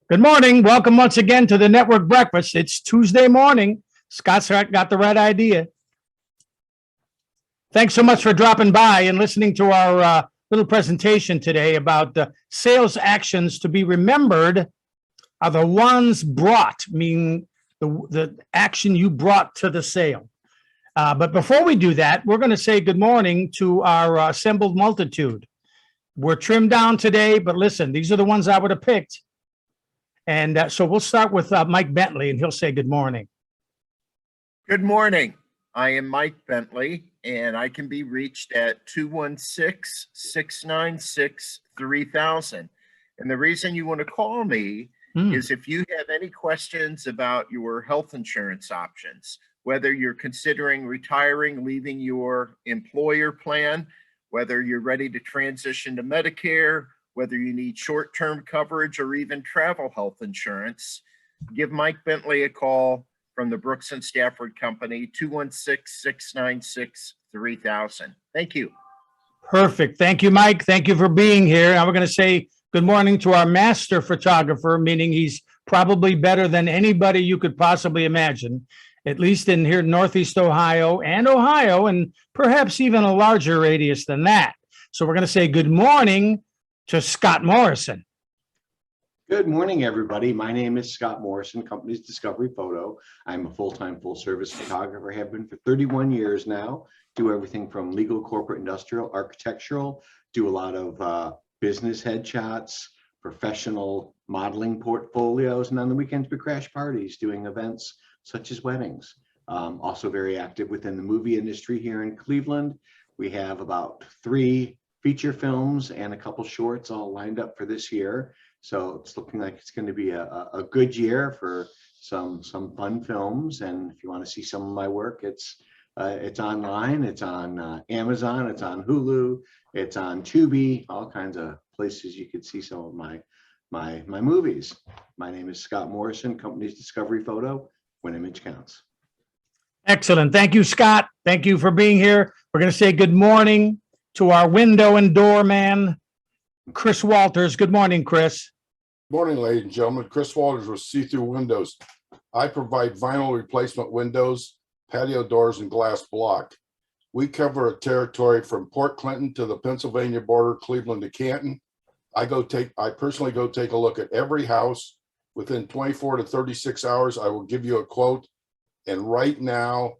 Good morning. Welcome once again to the Network Breakfast. It's Tuesday morning. Scott's got the right idea. Thanks so much for dropping by and listening to our little presentation today about the sales actions to be remembered are the ones brought, meaning the action you brought to the sale. But before we do that, we're going to say good morning to our assembled multitude. We're trimmed down today, but listen, these are the ones I would have picked. And so we'll start with Mike Bentley, and he'll say good morning. Good morning. I am Mike Bentley, and I can be reached at 216-696-3000. And the reason you want to call me is if you have any questions about your health insurance options, whether you're considering retiring, leaving your employer plan, whether you're ready to transition to Medicare, whether you need short-term coverage or even travel health insurance, give Mike Bentley a call from the Brooks and Stafford Company, 216-696-3000. Thank you. Perfect. Thank you, Mike. Thank you for being here. Now we're going to say good morning to our master photographer, meaning he's probably better than anybody you could possibly imagine, at least in here in Northeast Ohio, and perhaps even a larger radius than that. So we're going to say good morning to Scott Morrison. Good morning, everybody. My name is Scott Morrison, company's Discovery Photo. I'm a full-time, full-service photographer, have been for 31 years now. Do everything from legal, corporate, industrial, architectural, do a lot of business headshots, professional modeling portfolios, and on the weekends we crash parties doing events such as weddings. Also very active within the movie industry here in Cleveland. We have about 3 feature films and a couple shorts all lined up for this year. So it's looking like it's going to be a good year for some fun films. And if you want to see some of my work, it's online, it's on Amazon, it's on Hulu, it's on Tubi, all kinds of places you could see some of my movies. My name is Scott Morrison, company's Discovery Photo, when image counts. Excellent. Thank you, Scott. Thank you for being here. We're going to say good morning to our window and door man, Chris Walters. Good morning, Chris. Morning, ladies and gentlemen. Chris Walters with See-Through Windows. I provide vinyl replacement windows, patio doors, and glass block. We cover a territory from Port Clinton to the Pennsylvania border, Cleveland to Canton. I personally go take a look at every house. Within 24 to 36 hours, I will give you a quote. And right now,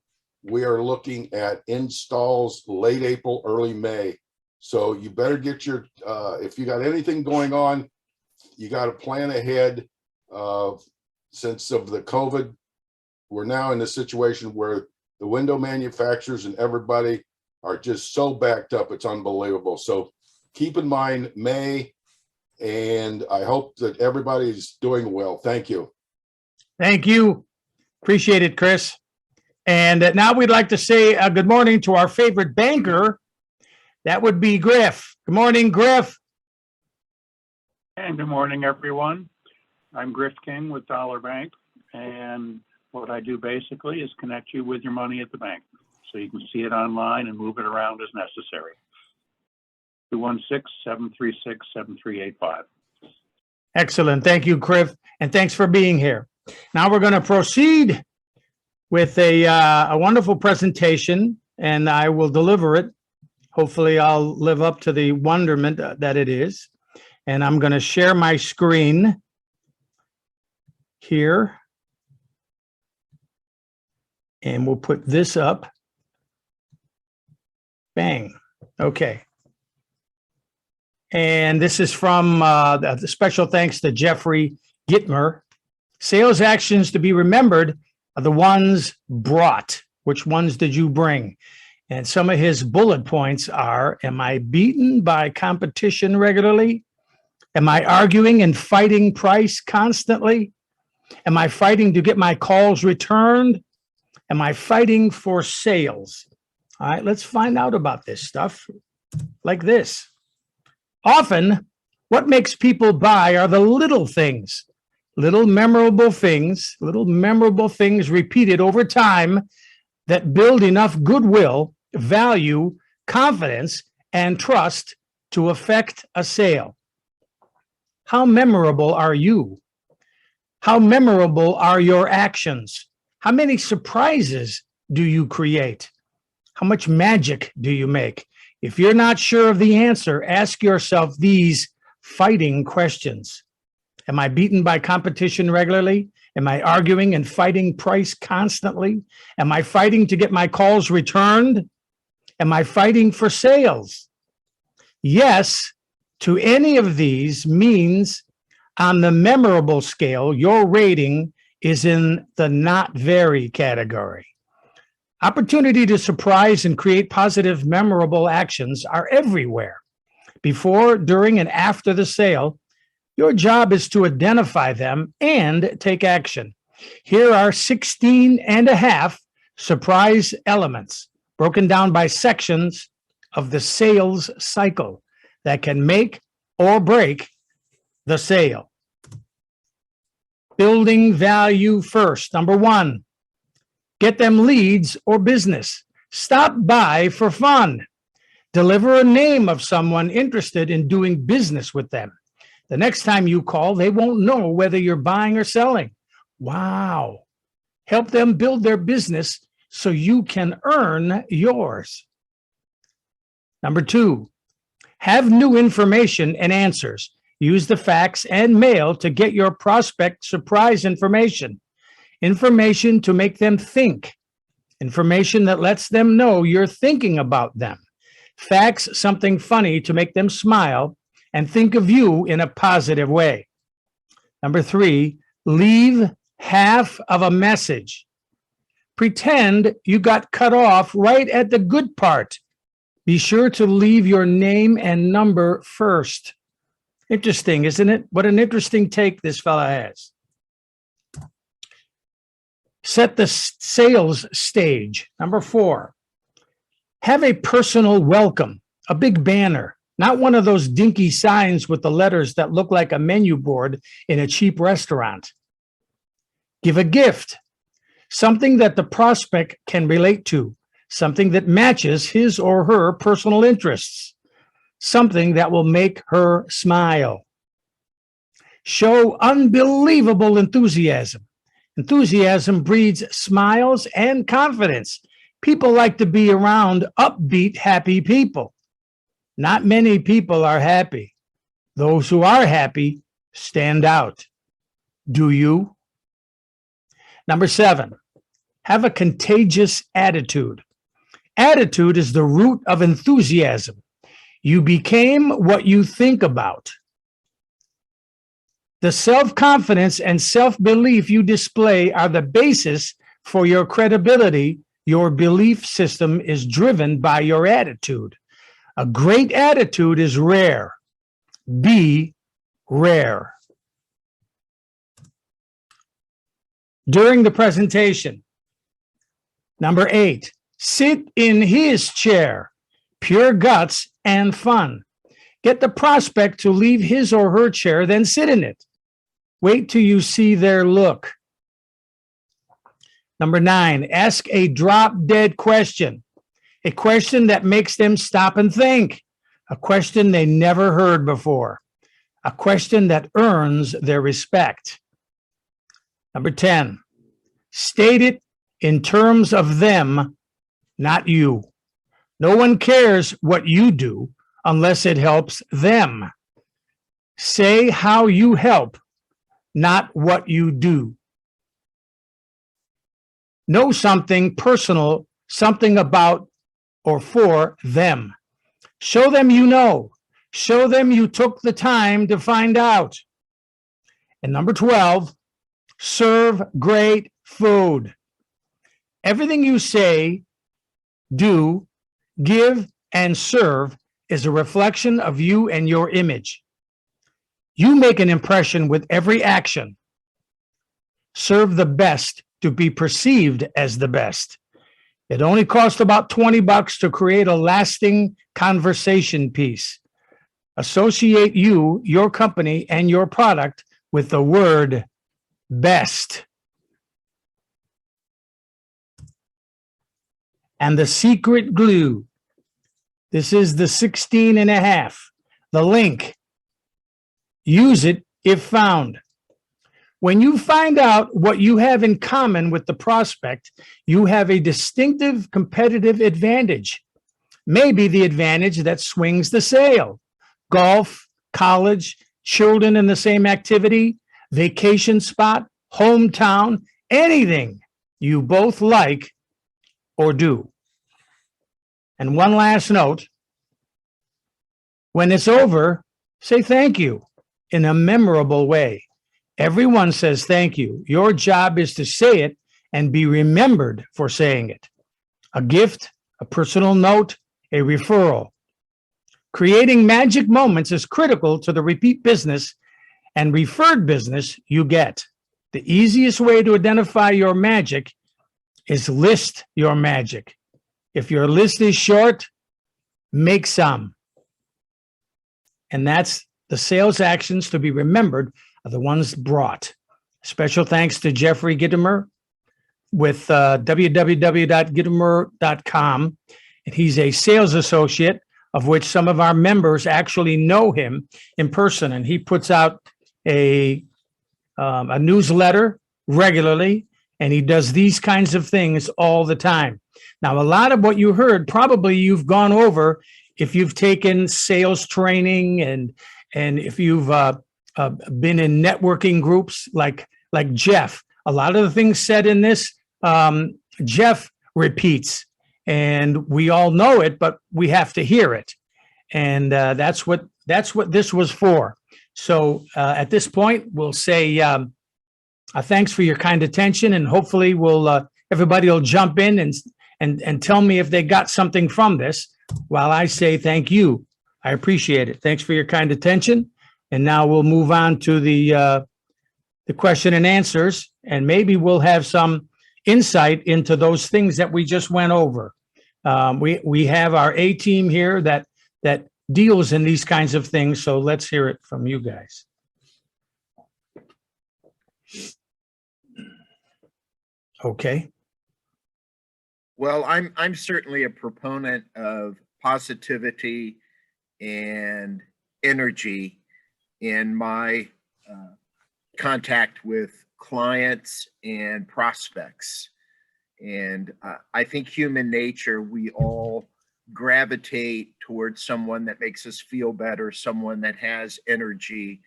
we are looking at installs late April, early May. So you better get your, if you got anything going on, you got to plan ahead. Since of the COVID, we're now in a situation where the window manufacturers and everybody are just so backed up. It's unbelievable. So keep in mind May, and I hope that everybody's doing well. Thank you. Thank you. Appreciate it, Chris. And now we'd like to say good morning to our favorite banker. That would be Griff. Good morning, Griff. And good morning, everyone. I'm Griff King with Dollar Bank. And what I do basically is connect you with your money at the bank so you can see it online and move it around as necessary. 216-736-7385. Excellent. Thank you, Griff. And thanks for being here. Now we're going to proceed with a wonderful presentation, and I will deliver it. Hopefully I'll live up to the wonderment that it is. And I'm going to share my screen here. And we'll put this up. Bang. Okay. And this is from the special thanks to Jeffrey Gitmer. Sales actions to be remembered are the ones brought. Which ones did you bring? And some of his bullet points are, am I beaten by competition regularly? Am I arguing and fighting price constantly? Am I fighting to get my calls returned? Am I fighting for sales? All right, let's find out about this stuff like this. Often, what makes people buy are the little things, little memorable things repeated over time that build enough goodwill, value, confidence, and trust to affect a sale. How memorable are you? How memorable are your actions? How many surprises do you create? How much magic do you make? If you're not sure of the answer, ask yourself these fighting questions. Am I beaten by competition regularly? Am I arguing and fighting price constantly? Am I fighting to get my calls returned? Am I fighting for sales? Yes to any of these means on the memorable scale, your rating is in the not very category. Opportunity to surprise and create positive, memorable actions are everywhere. Before, during, and after the sale, your job is to identify them and take action. Here are 16 and a half surprise elements broken down by sections of the sales cycle that can make or break the sale. Building value first. Number one, get them leads or business. Stop by for fun. Deliver a name of someone interested in doing business with them. The next time you call, they won't know whether you're buying or selling. Wow. Help them build their business so you can earn yours. Number two, have new information and answers. Use the fax and mail to get your prospect surprise information. Information to make them think. Information that lets them know you're thinking about them. Fax something funny to make them smile and think of you in a positive way. Number three, leave half of a message. Pretend you got cut off right at the good part. Be sure to leave your name and number first. Interesting, isn't it? What an interesting take this fella has. Set the sales stage. Number four, have a personal welcome, a big banner, not one of those dinky signs with the letters that look like a menu board in a cheap restaurant. Give a gift, something that the prospect can relate to, something that matches his or her personal interests, something that will make her smile. Show unbelievable enthusiasm. Enthusiasm breeds smiles and confidence. People like to be around upbeat, happy people. Not many people are happy. Those who are happy stand out. Do you? Number seven, have a contagious attitude. Attitude is the root of enthusiasm. You became what you think about. The self-confidence and self-belief you display are the basis for your credibility. Your belief system is driven by your attitude. A great attitude is rare. Be rare. During the presentation, number 8, sit in his chair. Pure guts and fun. Get the prospect to leave his or her chair, then sit in it. Wait till you see their look. Number 9, ask a drop-dead question. A question that makes them stop and think. A question they never heard before. A question that earns their respect. Number 10, state it in terms of them, not you. No one cares what you do unless it helps them. Say how you help, not what you do. Know something personal, something about or for them. Show them you know. Show them you took the time to find out. And number 12, serve great food. Everything you say, do, give, and serve is a reflection of you and your image. You make an impression with every action. Serve the best to be perceived as the best. It only costs about $20 to create a lasting conversation piece. Associate you, your company, and your product with the word best. And the secret glue. This is the 16 and a half. The link. Use it if found. When you find out what you have in common with the prospect, you have a distinctive competitive advantage. Maybe the advantage that swings the sale. Golf, college, children in the same activity, vacation spot, hometown, anything you both like or do. And one last note, when it's over, say thank you in a memorable way. Everyone says thank you. Your job is to say it and be remembered for saying it. A gift, a personal note, a referral. Creating magic moments is critical to the repeat business and referred business you get. The easiest way to identify your magic is list your magic. If your list is short, make some. And that's the sales actions to be remembered are the ones brought. Special thanks to Jeffrey Gittimer with www.gittimer.com. And he's a sales associate, of which some of our members actually know him in person. And he puts out a newsletter regularly, and he does these kinds of things all the time. Now, a lot of what you heard, probably you've gone over if you've taken sales training and if you've been in networking groups like Jeff. A lot of the things said in this, Jeff repeats, and we all know it, but we have to hear it. And that's what this was for. So at this point, we'll say thanks for your kind attention, and hopefully everybody will jump in and tell me if they got something from this while I say thank you. I appreciate it. Thanks for your kind attention. And now we'll move on to the question and answers, and maybe we'll have some insight into those things that we just went over. We have our A team here that deals in these kinds of things. So let's hear it from you guys. Okay. Well, I'm certainly a proponent of positivity and energy in my contact with clients and prospects. And I think human nature, we all gravitate towards someone that makes us feel better, someone that has energy,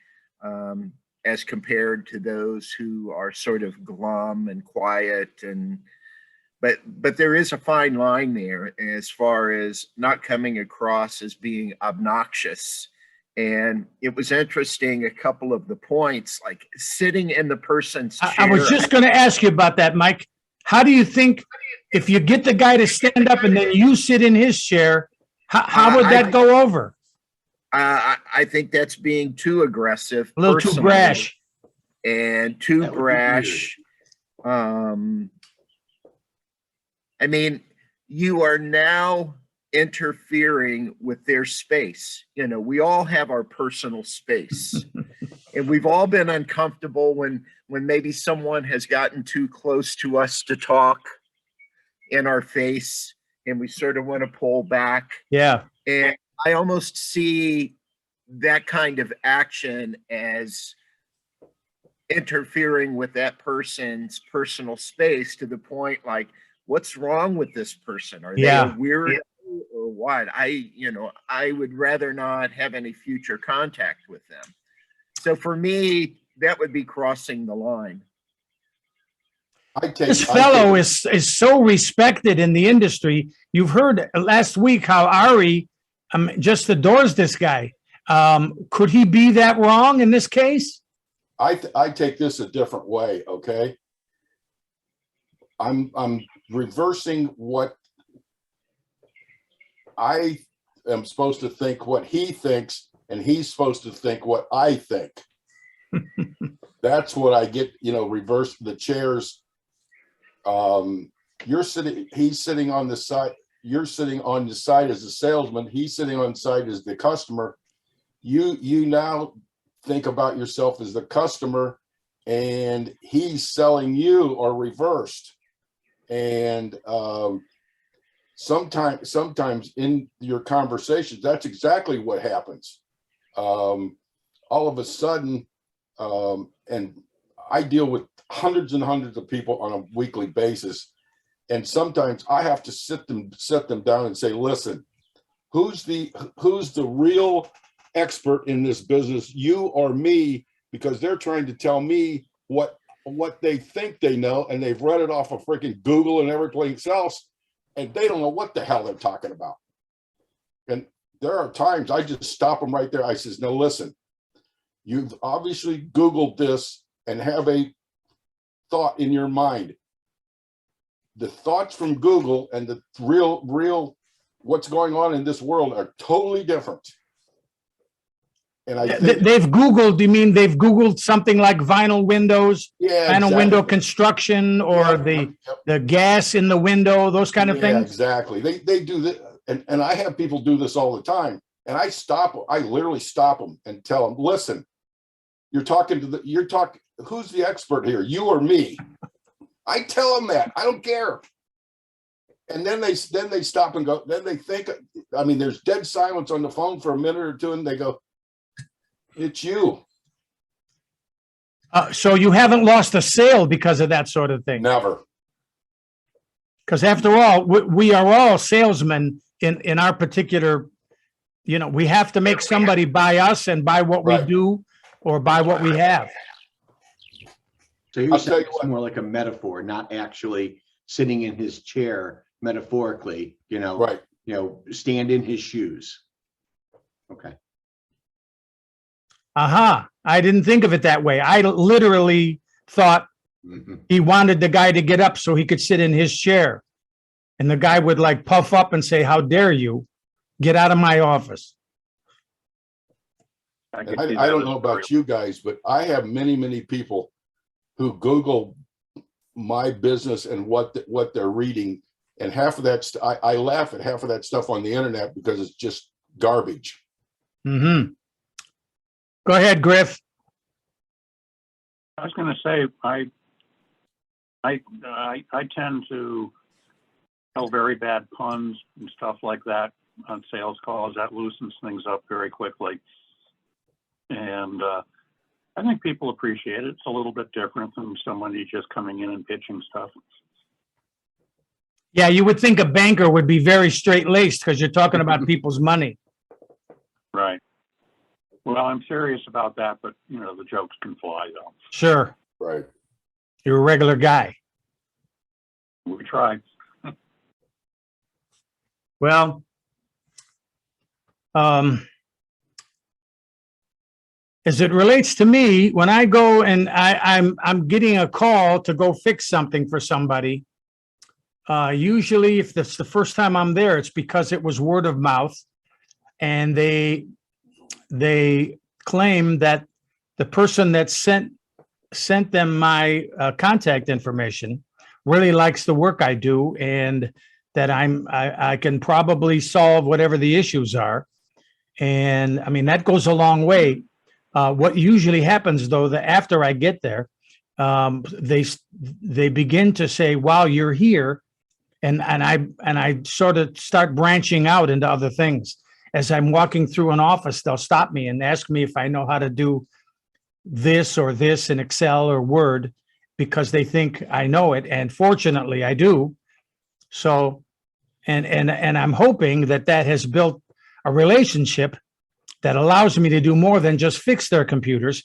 as compared to those who are sort of glum and quiet. But there is a fine line there as far as not coming across as being obnoxious. And it was interesting, a couple of the points, like sitting in the person's chair. I was just going to ask you about that, Mike. How do you think, if you get the guy to stand up and then you sit in his chair, how would that go over? I think that's being too aggressive. A little too brash. And too brash. I mean, you are now interfering with their space. You know, we all have our personal space. And we've all been uncomfortable when maybe someone has gotten too close to us to talk in our face, and we sort of want to pull back. Yeah. And I almost see that kind of action as interfering with that person's personal space, to the point like, what's wrong with this person? Are they a weirdo or what? I would rather not have any future contact with them. So for me, that would be crossing the line. This fellow is so respected in the industry. You've heard last week how Ari just adores this guy. Could he be that wrong in this case? I take this a different way. Okay. I'm reversing what I am supposed to think, what he thinks, and he's supposed to think what I think. That's what I get, reverse the chairs. He's sitting on the side, you're sitting on the side as a salesman, he's sitting on the side as the customer. You now think about yourself as the customer, and he's selling you, or reversed. And sometimes in your conversations, that's exactly what happens. All of a sudden, and I deal with hundreds and hundreds of people on a weekly basis. And sometimes I have to set them down and say, listen, who's the real expert in this business, you or me? Because they're trying to tell me what they think they know, and they've read it off of freaking Google and everything else, and they don't know what the hell they're talking about. And there are times I just stop them right there. I says, no, listen, you've obviously Googled this and have a thought in your mind. The thoughts from Google and the real what's going on in this world are totally different. And I think They've Googled, you mean they've Googled something like vinyl windows, yeah, vinyl window exactly. construction, or the gas in the window, those kind of Yeah, things? exactly. They do that. And I have people do this all the time. And I literally stop them and tell them, listen, who's the expert here, you or me? I tell them that. I don't care. And then they stop and go, then they think, I mean, there's dead silence on the phone for a minute or two, and they go, it's you. So you haven't lost a sale because of that sort of thing? Never. Because after all, we are all salesmen in our particular, we have to make somebody buy us and buy what we Right. do or buy what we have. So you're I'll tell saying you it's what. more like a metaphor, not actually sitting in his chair metaphorically, Right. Stand in his shoes. Okay. Aha, I didn't think of it that way. I literally thought Mhm. he wanted the guy to get up so he could sit in his chair. And the guy would like puff up and say, how dare you? Get out of my office. I And could see I that don't as know a about you guys, but I have many, many people who Google my business and what they're reading. And half of that, I laugh at half of that stuff on the internet because it's just garbage. Mm-hmm. Go ahead, Griff. I was going to say, I tend to tell very bad puns and stuff like that on sales calls. That loosens things up very quickly. And I think people appreciate it. It's a little bit different than somebody just coming in and pitching stuff. Yeah, you would think a banker would be very straight-laced because you're talking about people's money. Right. Well, I'm serious about that, but the jokes can fly though. Sure, Right. you're a regular guy. We try. Well, as it relates to me, when I go and I'm getting a call to go fix something for somebody, usually if that's the first time I'm there, it's because it was word of mouth, and they claim that the person that sent them my contact information really likes the work I do, and that I can probably solve whatever the issues are. And I mean, that goes a long way. What usually happens though, that after I get there, they begin to say, wow, you're here. And I sort of start branching out into other things. As I'm walking through an office, they'll stop me and ask me if I know how to do this or this in Excel or Word, because they think I know it. And fortunately I do. So, and I'm hoping that has built a relationship that allows me to do more than just fix their computers.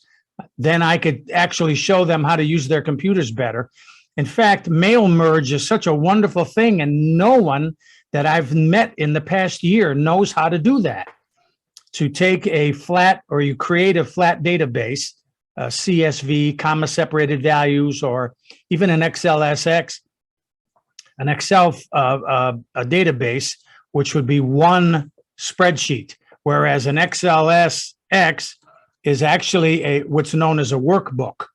Then I could actually show them how to use their computers better. In fact, mail merge is such a wonderful thing, and no one that I've met in the past year knows how to do that. To take a flat, or you create a flat database, CSV, comma separated values, or even an XLSX, an Excel a database, which would be one spreadsheet, whereas an XLSX is actually what's known as a workbook.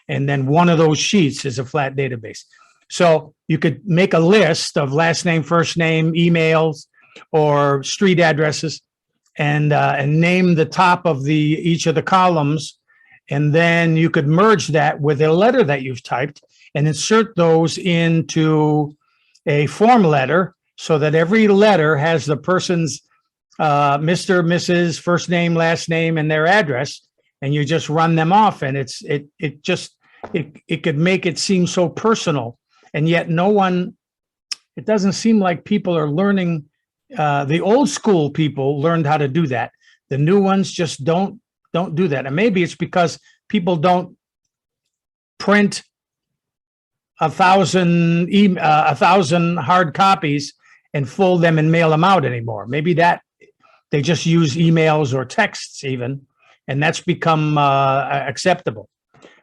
And then one of those sheets is a flat database. So you could make a list of last name, first name, emails, or street addresses, and name the top of each of the columns. And then you could merge that with a letter that you've typed and insert those into a form letter, so that every letter has the person's Mr., Mrs., first name, last name, and their address. And you just run them off, and it just it could make it seem so personal, and yet it doesn't seem like people are learning. The old school people learned how to do that. The new ones just don't do that. And maybe it's because people don't print 1,000 hard copies and fold them and mail them out anymore. Maybe that they just use emails or texts even, and that's become acceptable.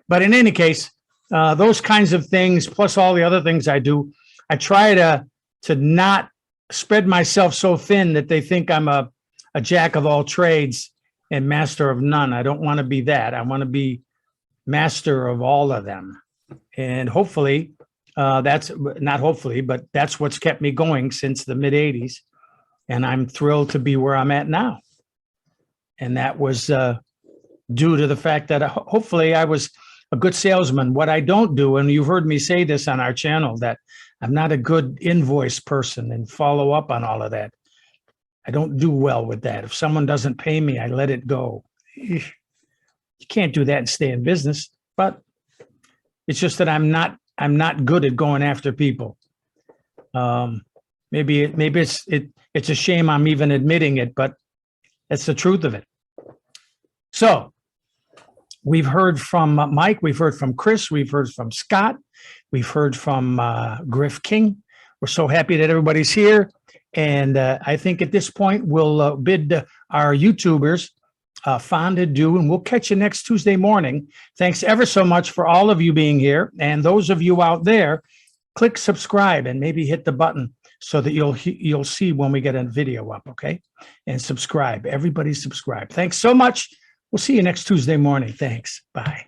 But in any case, those kinds of things, plus all the other things I do, I try to not spread myself so thin that they think I'm a jack of all trades and master of none. I don't want to be that. I want to be master of all of them. And hopefully, that's not hopefully, but that's what's kept me going since the mid 80s. And I'm thrilled to be where I'm at now. And that was due to the fact that hopefully I was a good salesman. What I don't do, and you've heard me say this on our channel, that I'm not a good invoice person and follow up on all of that. I don't do well with that. If someone doesn't pay me, I let it go. You can't do that and stay in business, but it's just that I'm not good at going after people. Maybe it's a shame I'm even admitting it, but that's the truth of it. So we've heard from Mike, we've heard from Chris, we've heard from Scott, we've heard from Griff King. We're so happy that everybody's here. And I think at this point, we'll bid our YouTubers fond adieu, and we'll catch you next Tuesday morning. Thanks ever so much for all of you being here. And those of you out there, click subscribe and maybe hit the button so that you'll see when we get a video up, okay? And subscribe. Everybody subscribe. Thanks so much. We'll see you next Tuesday morning. Thanks. Bye.